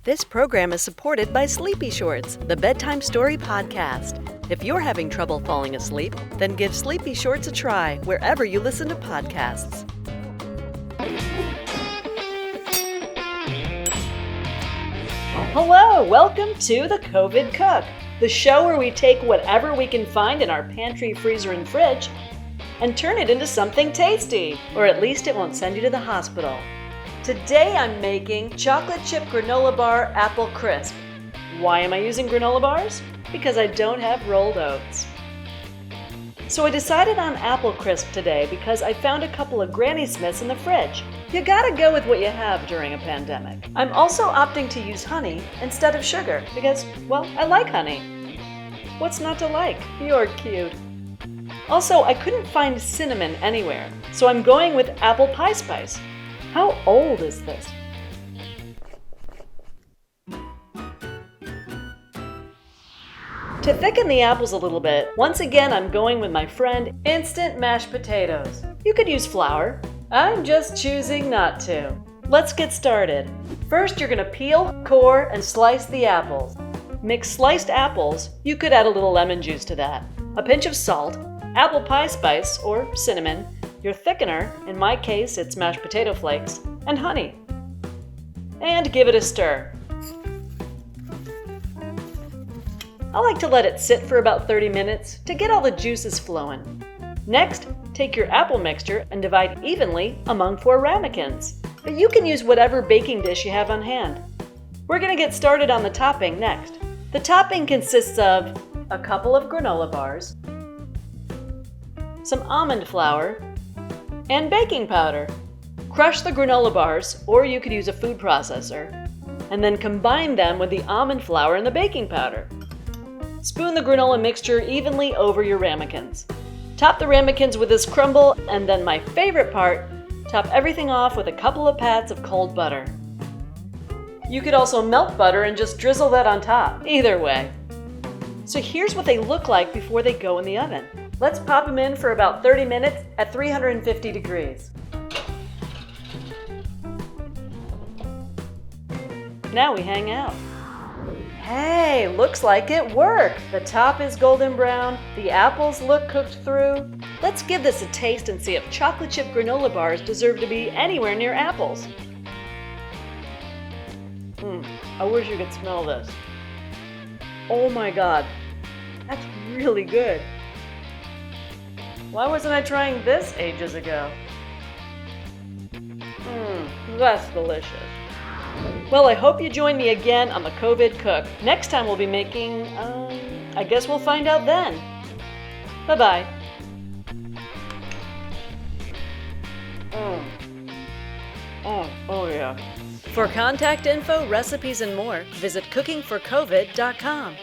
This program is supported by Sleepy Shorts, the bedtime story podcast. If you're having trouble falling asleep, then give Sleepy Shorts a try wherever you listen to podcasts. Hello, welcome to the COVID Cook, the show where we take whatever we can find in our pantry, freezer, and fridge and turn it into something tasty, or at least it won't send you to the hospital. Today I'm making chocolate chip granola bar apple crisp. Why am I using granola bars? Because I don't have rolled oats. So I decided on apple crisp today because I found a couple of Granny Smiths in the fridge. You gotta go with what you have during a pandemic. I'm also opting to use honey instead of sugar because, well, I like honey. What's not to like? You're cute. Also, I couldn't find cinnamon anywhere, so I'm going with apple pie spice. How old is this? To thicken the apples a little bit, once again I'm going with my friend instant mashed potatoes. You could use flour. I'm just choosing not to. Let's get started. First, you're gonna peel, core, and slice the apples. Mix sliced apples. You could add a little lemon juice to that. A pinch of salt, apple pie spice or cinnamon, your thickener, in my case it's mashed potato flakes, and honey. And give it a stir. I like to let it sit for about 30 minutes to get all the juices flowing. Next, take your apple mixture and divide evenly among 4 ramekins. But you can use whatever baking dish you have on hand. We're going to get started on the topping next. The topping consists of a couple of granola bars, some almond flour, and baking powder. Crush the granola bars, or you could use a food processor, and then combine them with the almond flour and the baking powder. Spoon the granola mixture evenly over your ramekins. Top the ramekins with this crumble, and then my favorite part, top everything off with a couple of pats of cold butter. You could also melt butter and just drizzle that on top. Either way. So here's what they look like before they go in the oven. Let's pop them in for about 30 minutes at 350 degrees. Now we hang out. Hey, looks like it worked. The top is golden brown, the apples look cooked through. Let's give this a taste and see if chocolate chip granola bars deserve to be anywhere near apples. I wish you could smell this. Oh my God, that's really good. Why wasn't I trying this ages ago? That's delicious. Well, I hope you join me again on the COVID Cook. Next time we'll be making, I guess we'll find out then. Bye-bye. Oh yeah. For contact info, recipes, and more, visit cookingforcovid.com.